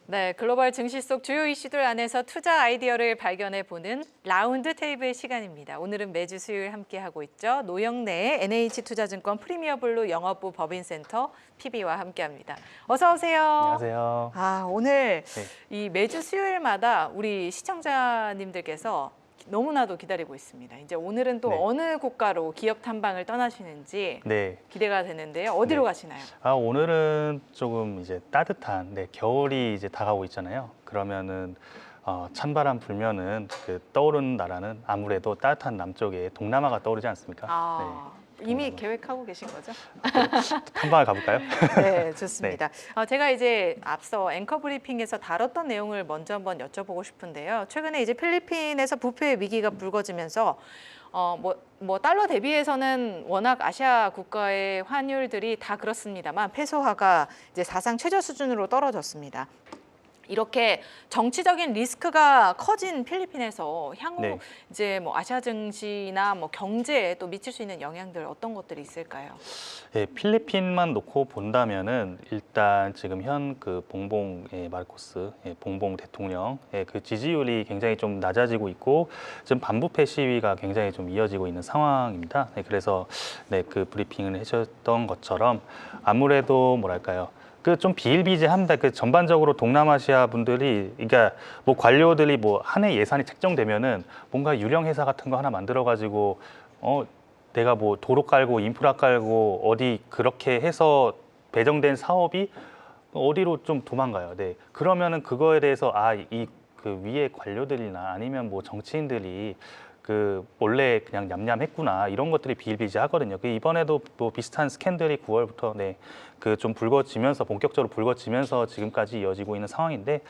네, 글로벌 증시 속 주요 이슈들 안에서 투자 아이디어를 발견해 보는 라운드 테이블 시간입니다. 오늘은 매주 수요일 함께하고 있죠. 노영래의 NH투자증권 프리미어블루 영업부 법인센터 PB와 함께합니다. 어서 오세요. 안녕하세요. 오늘 네. 이 매주 수요일마다 우리 시청자님들께서 너무나도 기다리고 있습니다. 이제 오늘은 또 네. 어느 국가로 기업 탐방을 떠나시는지 네. 기대가 되는데요. 어디로 네. 가시나요? 오늘은 조금 이제 따뜻한, 겨울이 이제 다가오고 있잖아요. 그러면은 찬바람 불면은 떠오르는 나라는 아무래도 따뜻한 남쪽에 동남아가 떠오르지 않습니까? 이미 계획하고 계신 거죠? 탐방을 가볼까요? 네, 좋습니다. 제가 이제 앞서 앵커 브리핑에서 다뤘던 내용을 먼저 한번 여쭤보고 싶은데요. 최근에 이제 필리핀에서 부패 위기가 불거지면서 달러 대비해서는 워낙 아시아 국가의 환율들이 다 그렇습니다만 페소화가 이제 사상 최저 수준으로 떨어졌습니다. 이렇게 정치적인 리스크가 커진 필리핀에서 향후 네. 이제 아시아 증시나 경제에 또 미칠 수 있는 영향들 어떤 것들이 있을까요? 네, 필리핀만 놓고 본다면은 일단 지금 현 그 봉봉 마르코스 봉봉 대통령 그 지지율이 굉장히 좀 낮아지고 있고 지금 반부패 시위가 굉장히 좀 이어지고 있는 상황입니다. 그래서 그 브리핑을 해주셨던 것처럼 아무래도 뭐랄까요? 좀 비일비재합니다. 전반적으로 동남아시아 분들이, 그러니까 관료들이 한 해 예산이 책정되면은 뭔가 유령 회사 같은 거 하나 만들어가지고 내가 도로 깔고 인프라 깔고 어디 그렇게 해서 배정된 사업이 어디로 좀 도망가요. 네, 그러면은 그거에 대해서 그 위에 관료들이나 아니면 정치인들이 원래 그냥 냠냠했구나 이런 것들이 비일비재하거든요. 이번에도 비슷한 스캔들이 9월부터 좀 불거지면서 본격적으로 불거지면서 지금까지 이어지고 있는 상황인데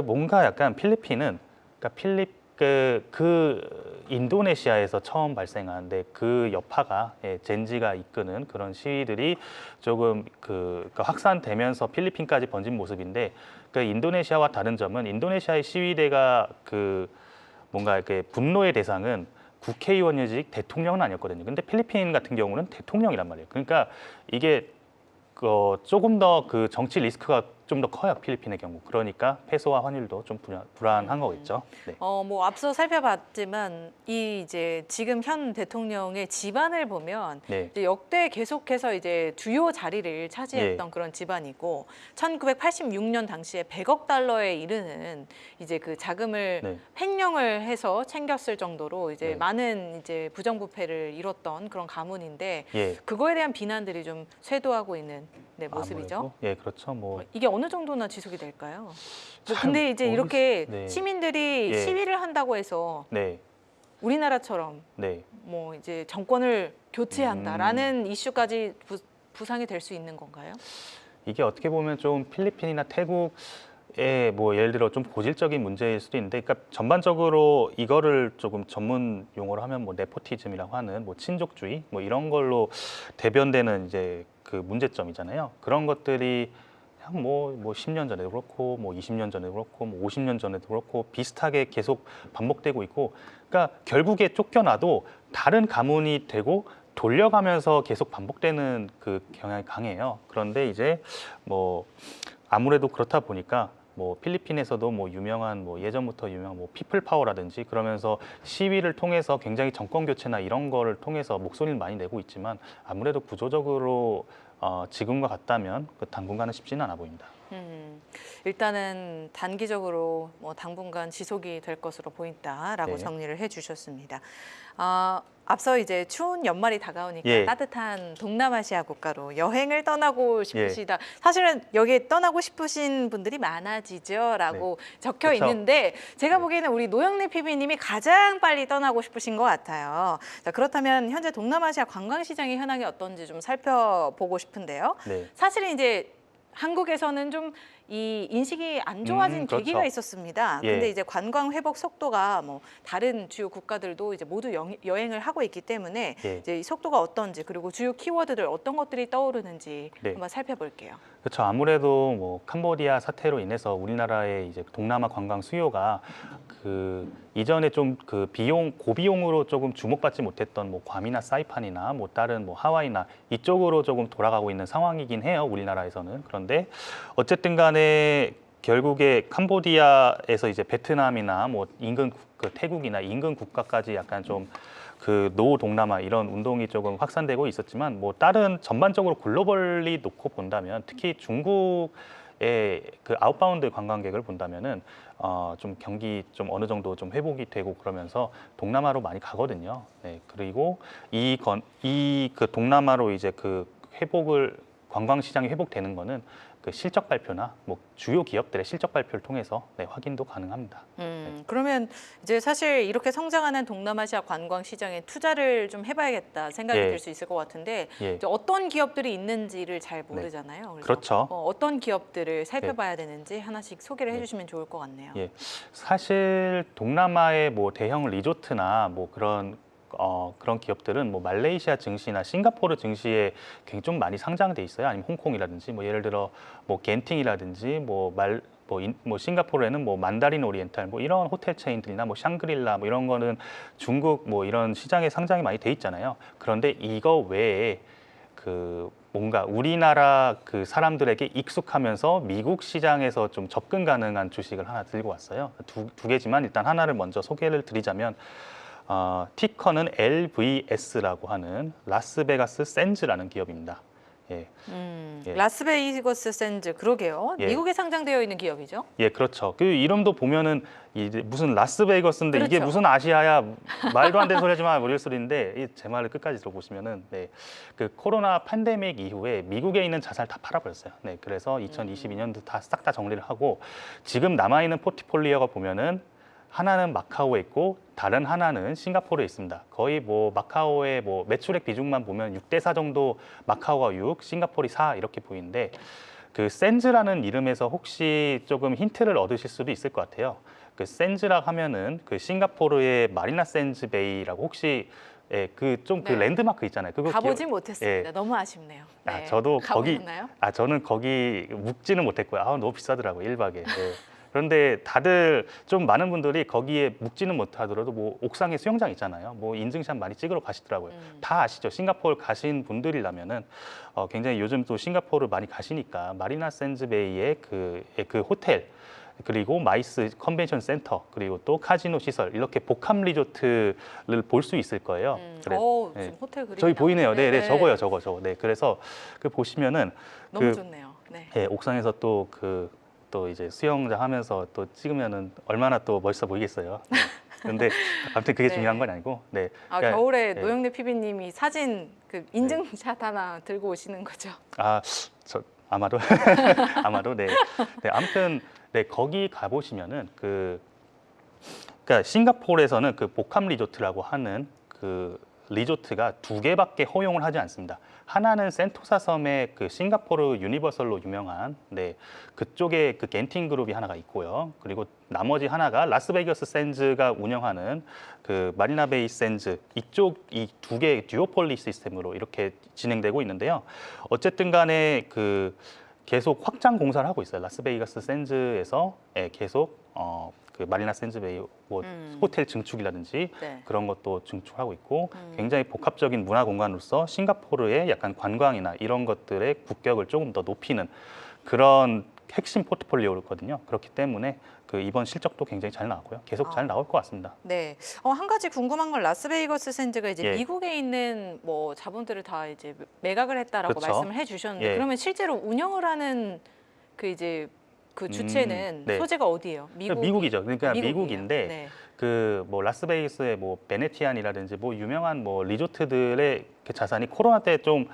뭔가 약간 필리핀은 인도네시아에서 처음 발생한 그 여파가 젠지가 이끄는 그런 시위들이 조금 확산되면서 필리핀까지 번진 모습인데 인도네시아와 다른 점은 인도네시아의 시위대가 뭔가 이렇게 분노의 대상은 국회의원이지 대통령은 아니었거든요. 근데 필리핀 같은 경우는 대통령이란 말이에요. 그러니까 이게 조금 더 정치 리스크가 좀 더 커요, 필리핀의 경우. 그러니까 페소와 환율도 좀 불안한 거겠죠. 네. 앞서 살펴봤지만 이제 지금 현 대통령의 집안을 보면 네. 이제 역대 계속해서 이제 주요 자리를 차지했던 그런 집안이고 1986년 당시에 100억 달러에 이르는 이제 그 자금을 횡령을 해서 챙겼을 정도로 이제 많은 이제 부정부패를 이뤘던 그런 가문인데 그거에 대한 비난들이 좀 쇄도하고 있는 모습이죠. 아무래도? 예, 그렇죠. 이게 어느 정도나 지속이 될까요? 근데 이제 이렇게 시민들이 시위를 한다고 해서 우리나라처럼 이제 정권을 교체한다라는 이슈까지 부상이 될 수 있는 건가요? 이게 어떻게 보면 좀 필리핀이나 태국의 예를 들어 좀 고질적인 문제일 수도 있는데, 그러니까 전반적으로 이거를 조금 전문 용어로 하면 네포티즘이라고 하는 친족주의 이런 걸로 대변되는 이제 그 문제점이잖아요. 그런 것들이 10년 전에도 그렇고 20년 전에도 그렇고 50년 전에도 그렇고 비슷하게 계속 반복되고 있고, 그러니까 결국에 쫓겨나도 다른 가문이 되고 돌려가면서 계속 반복되는 그 경향이 강해요. 그런데 이제 아무래도 그렇다 보니까 필리핀에서도 유명한 예전부터 유명한 피플 파워라든지 그러면서 시위를 통해서 굉장히 정권 교체나 이런 거를 통해서 목소리를 많이 내고 있지만 아무래도 구조적으로 지금과 같다면 당분간은 쉽지는 않아 보입니다. 일단은 단기적으로 당분간 지속이 될 것으로 보인다라고 정리를 해주셨습니다. 앞서 이제 추운 연말이 다가오니까 따뜻한 동남아시아 국가로 여행을 떠나고 싶으시다. 사실은 여기에 떠나고 싶으신 분들이 많아지죠라고 적혀 있는데 제가 보기에는 우리 노영래 PB님이 가장 빨리 떠나고 싶으신 것 같아요. 자, 그렇다면 현재 동남아시아 관광시장의 현황이 어떤지 좀 살펴보고 싶은데요. 사실은 이제 한국에서는 좀 이 인식이 안 좋아진 계기가 있었습니다. 근데 이제 관광 회복 속도가 다른 주요 국가들도 이제 모두 여행을 하고 있기 때문에 이제 이 속도가 어떤지 그리고 주요 키워드들 어떤 것들이 떠오르는지 한번 살펴볼게요. 그렇죠. 아무래도 캄보디아 사태로 인해서 우리나라의 이제 동남아 관광 수요가 이전에 좀 고비용으로 조금 주목받지 못했던 괌이나 사이판이나 다른 하와이나 이쪽으로 조금 돌아가고 있는 상황이긴 해요, 우리나라에서는. 그런데 어쨌든 간에 결국에 캄보디아에서 이제 베트남이나 뭐 인근 그 태국이나 인근 국가까지 약간 좀 그 노 동남아 이런 운동이 조금 확산되고 있었지만 뭐 다른 전반적으로 글로벌리 놓고 본다면 특히 중국의 그 아웃바운드 관광객을 본다면은 좀 경기 좀 어느 정도 좀 회복이 되고 그러면서 동남아로 많이 가거든요. 네, 그리고 이 그 동남아로 이제 그 회복을 관광 시장이 회복되는 거는 그 실적 발표나 뭐 주요 기업들의 실적 발표를 통해서 네, 확인도 가능합니다. 그러면 이제 사실 이렇게 성장하는 동남아시아 관광 시장에 투자를 좀 해봐야겠다 생각이 예. 들 수 있을 것 같은데 예. 이제 어떤 기업들이 있는지를 잘 모르잖아요. 그래서 그렇죠. 어떤 기업들을 살펴봐야 되는지 하나씩 소개를 해주시면 좋을 것 같네요. 예, 사실 동남아의 뭐 대형 리조트나 뭐 그런 기업들은 뭐 말레이시아 증시나 싱가포르 증시에 굉장히 좀 많이 상장돼 있어요. 아니면 홍콩이라든지 뭐 예를 들어 뭐 겐팅이라든지 뭐 싱가포르에는 뭐 만다린 오리엔탈 뭐 이런 호텔 체인들이나 뭐 샹그릴라 뭐 이런 거는 중국 뭐 이런 시장에 상장이 많이 돼 있잖아요. 그런데 이거 외에 그 뭔가 우리나라 그 사람들에게 익숙하면서 미국 시장에서 좀 접근 가능한 주식을 하나 들고 왔어요. 두 개지만 일단 하나를 먼저 소개를 드리자면 티커는 LVS라고 하는 라스베가스 샌즈라는 기업입니다. 예. 예. 라스베이거스 샌즈 그러게요. 예. 미국에 상장되어 있는 기업이죠. 예, 그렇죠. 그 이름도 보면은 이제 무슨 라스베이거스인데 이게 그렇죠. 무슨 아시아야 말도 안 되는 소리 하지 마 이럴 소리인데 제 말을 끝까지 들어보시면은 네, 그 코로나 팬데믹 이후에 미국에 있는 자산을 다 팔아버렸어요. 네, 그래서 2022년도 다 싹 다 정리를 하고 지금 남아 있는 포트폴리오가 보면은 하나는 마카오에 있고 다른 하나는 싱가포르에 있습니다. 거의 뭐 마카오의 뭐 매출액 비중만 보면 6대4 정도 마카오가 6, 싱가포르이 4 이렇게 보이는데 그 샌즈라는 이름에서 혹시 조금 힌트를 얻으실 수도 있을 것 같아요. 그 샌즈라 하면은 그 싱가포르의 마리나 샌즈 베이라고 혹시 그 좀 그 네. 랜드마크 있잖아요. 그거 가보진 못했습니다. 예. 너무 아쉽네요. 네. 저도 가보셨나요? 저는 거기 묵지는 못했고요. 너무 비싸더라고요, 1박에. 예. 그런데 다들 좀 많은 분들이 거기에 묵지는 못하더라도 뭐 옥상에 수영장 있잖아요. 뭐 인증샷 많이 찍으러 가시더라고요. 다 아시죠? 싱가포르 가신 분들이라면은 굉장히 요즘 또 싱가포르 많이 가시니까 마리나 샌즈베이의 그 호텔 그리고 마이스 컨벤션 센터 그리고 또 카지노 시설 이렇게 복합 리조트를 볼 수 있을 거예요. 지금 호텔 그림이 저기 보이네요. 나오는데. 네, 저거요, 저거. 네, 그래서 그 보시면은 너무 좋네요. 네. 예, 옥상에서 또 이제 수영장 하면서 또 찍으면은 얼마나 또 멋있어 보이겠어요. 네. 근데 아무튼 그게 네. 중요한 건 아니고, 네. 그러니까, 겨울에 네. 노영래 PB님이 사진 그 인증샷 하나 들고 오시는 거죠. 저 아마도 아마도 네. 네, 아무튼 네 거기 가 보시면은 그러니까 싱가포르에서는 그 복합 리조트라고 하는 그 리조트가 2개밖에 허용을 하지 않습니다. 하나는 센토사 섬의 그 싱가포르 유니버설로 유명한 그쪽에 그 겐팅 그룹이 하나가 있고요. 그리고 나머지 하나가 라스베이거스 샌즈가 운영하는 그 마리나 베이 샌즈 이쪽 이 2개 듀오폴리 시스템으로 이렇게 진행되고 있는데요. 어쨌든 간에 계속 확장 공사를 하고 있어요. 라스베이거스 샌즈에서 계속 그 마리나 샌즈베이 뭐 호텔 증축이라든지 네. 그런 것도 증축하고 있고 굉장히 복합적인 문화 공간으로서 싱가포르의 약간 관광이나 이런 것들의 국격을 조금 더 높이는 그런 핵심 포트폴리오거든요. 그렇기 때문에 이번 실적도 굉장히 잘 나왔고요. 계속 잘 나올 것 같습니다. 네. 한 가지 궁금한 건 라스베이거스 샌즈가 이제 예. 미국에 있는 뭐 자본들을 다 이제 매각을 했다라고 그렇죠. 말씀을 해주셨는데 예. 그러면 실제로 운영을 하는 그 주체는 네. 소재가 어디예요? 미국이죠. 그러니까 미국이에요. 미국인데 네. 뭐 라스베이거스의 뭐 베네티안이라든지 뭐 유명한 뭐 리조트들의 그 자산이 코로나 때 좀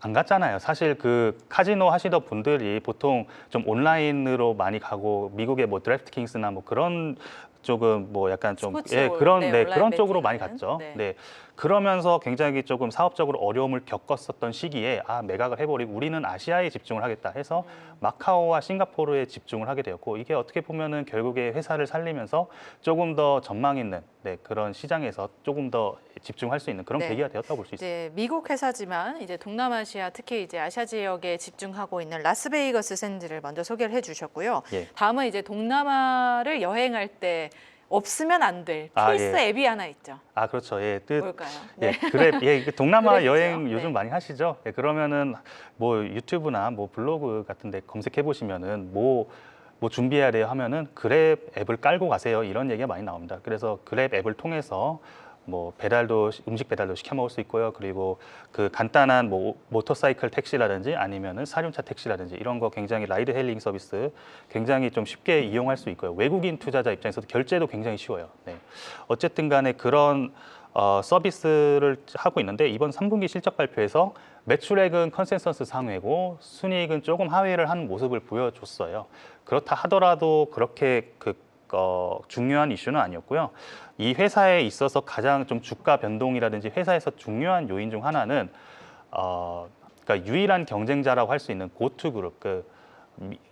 안 갔잖아요. 사실 그 카지노 하시던 분들이 보통 좀 온라인으로 많이 가고 미국의 뭐 드래프트킹스나 뭐 그런 조금 뭐 약간 좀 그런 쪽으로 많이 갔죠. 네. 네. 그러면서 굉장히 조금 사업적으로 어려움을 겪었었던 시기에 매각을 해버리고 우리는 아시아에 집중을 하겠다 해서 마카오와 싱가포르에 집중을 하게 되었고 이게 어떻게 보면은 결국에 회사를 살리면서 조금 더 전망 있는 그런 시장에서 조금 더 집중할 수 있는 그런 네. 계기가 되었다고 볼 수 있습니다. 이제 미국 회사지만 이제 동남아시아 특히 이제 아시아 지역에 집중하고 있는 라스베이거스 샌즈를 먼저 소개를 해주셨고요. 예. 다음은 이제 동남아를 여행할 때 없으면 안 될 필수 예. 앱이 하나 있죠. 그렇죠. 뭘까요? 예, 그랩, 동남아 그랩이죠. 여행 요즘 네. 많이 하시죠? 그러면은 뭐 유튜브나 뭐 블로그 같은데 검색해 보시면은 뭐 뭐 준비해야 돼요 하면은 그랩 앱을 깔고 가세요. 이런 얘기가 많이 나옵니다. 그래서 그랩 앱을 통해서 뭐 음식 배달도 시켜 먹을 수 있고요. 그리고 그 간단한 뭐 모터사이클 택시라든지 아니면은 사륜차 택시라든지 이런 거 굉장히 라이드 헤일링 서비스 굉장히 좀 쉽게 이용할 수 있고요. 외국인 투자자 입장에서도 결제도 굉장히 쉬워요. 네. 어쨌든 간에 그런 서비스를 하고 있는데 이번 3분기 실적 발표에서 매출액은 컨센서스 상회고 순이익은 조금 하회를 한 모습을 보여줬어요. 그렇다 하더라도 그렇게 중요한 이슈는 아니었고요. 이 회사에 있어서 가장 좀 주가 변동이라든지 회사에서 중요한 요인 중 하나는 그러니까 유일한 경쟁자라고 할 수 있는 고투그룹,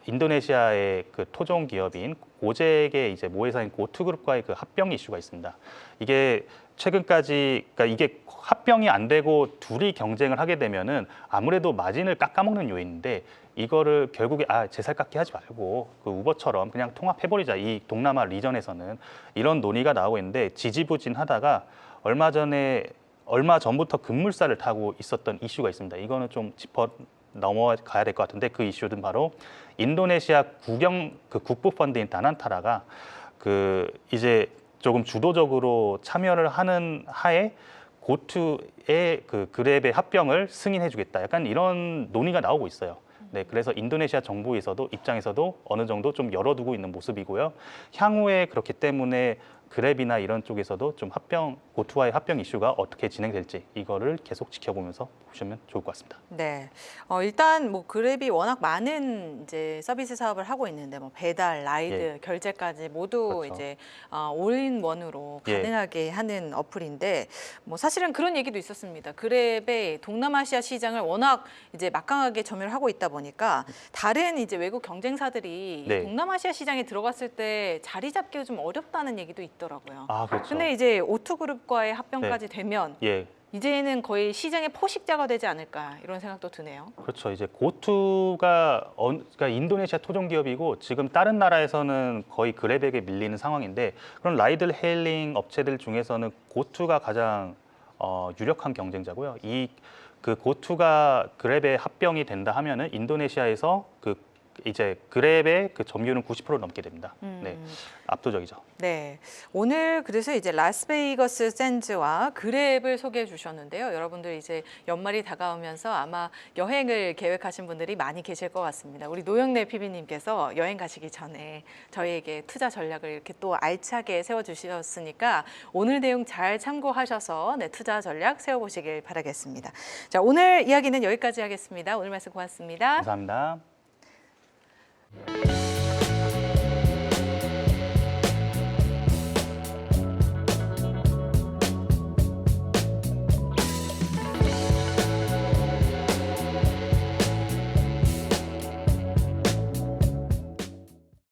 인도네시아의 그 토종 기업인 고젝의 이제 모회사인 고투그룹과의 그 합병 이슈가 있습니다. 이게 최근까지 그러니까 이게 합병이 안 되고 둘이 경쟁을 하게 되면은 아무래도 마진을 깎아먹는 요인인데 이거를 결국에 제살 깎기 하지 말고 그 우버처럼 그냥 통합해버리자. 이 동남아 리전에서는 이런 논의가 나오고 있는데 지지부진하다가 얼마 전부터 급물살을 타고 있었던 이슈가 있습니다. 이거는 좀 짚어 넘어가야 될 것 같은데 그 이슈는 바로 인도네시아 국부 펀드인 다난타라가 이제 조금 주도적으로 참여를 하는 하에 고투의 그랩의 합병을 승인해주겠다. 약간 이런 논의가 나오고 있어요. 네, 그래서 인도네시아 정부에서도 입장에서도 어느 정도 좀 열어두고 있는 모습이고요. 향후에 그렇기 때문에 그랩이나 이런 쪽에서도 좀 고투와의 합병 이슈가 어떻게 진행될지 이거를 계속 지켜보면서 보시면 좋을 것 같습니다. 네, 일단 뭐 그랩이 워낙 많은 이제 서비스 사업을 하고 있는데 뭐 배달, 라이드, 결제까지 모두 그렇죠. 이제 올인원으로 가능하게 하는 어플인데 뭐 사실은 그런 얘기도 있었습니다. 그랩의 동남아시아 시장을 워낙 이제 막강하게 점유를 하고 있다 보니까 다른 이제 외국 경쟁사들이 동남아시아 시장에 들어갔을 때 자리 잡기가 좀 어렵다는 얘기도 있더라고요. 그렇죠. 근데 이제 오투그룹과의 합병까지 되면 이제는 거의 시장의 포식자가 되지 않을까 이런 생각도 드네요. 그렇죠. 이제 고투가 그러니까 인도네시아 토종 기업이고 지금 다른 나라에서는 거의 그랩에게 밀리는 상황인데 그런 라이드 헤일링 업체들 중에서는 고투가 가장 유력한 경쟁자고요. 그 고투가 그랩에 합병이 된다 하면은 인도네시아에서 이제 그랩의 그 점유율은 90% 넘게 됩니다. 네, 압도적이죠. 네, 오늘 그래서 이제 라스베이거스 샌즈와 그랩을 소개해 주셨는데요. 여러분들 이제 연말이 다가오면서 아마 여행을 계획하신 분들이 많이 계실 것 같습니다. 우리 노영래 PB님께서 여행 가시기 전에 저희에게 투자 전략을 이렇게 또 알차게 세워주셨으니까 오늘 내용 잘 참고하셔서 투자 전략 세워보시길 바라겠습니다. 자, 오늘 이야기는 여기까지 하겠습니다. 오늘 말씀 고맙습니다. 감사합니다.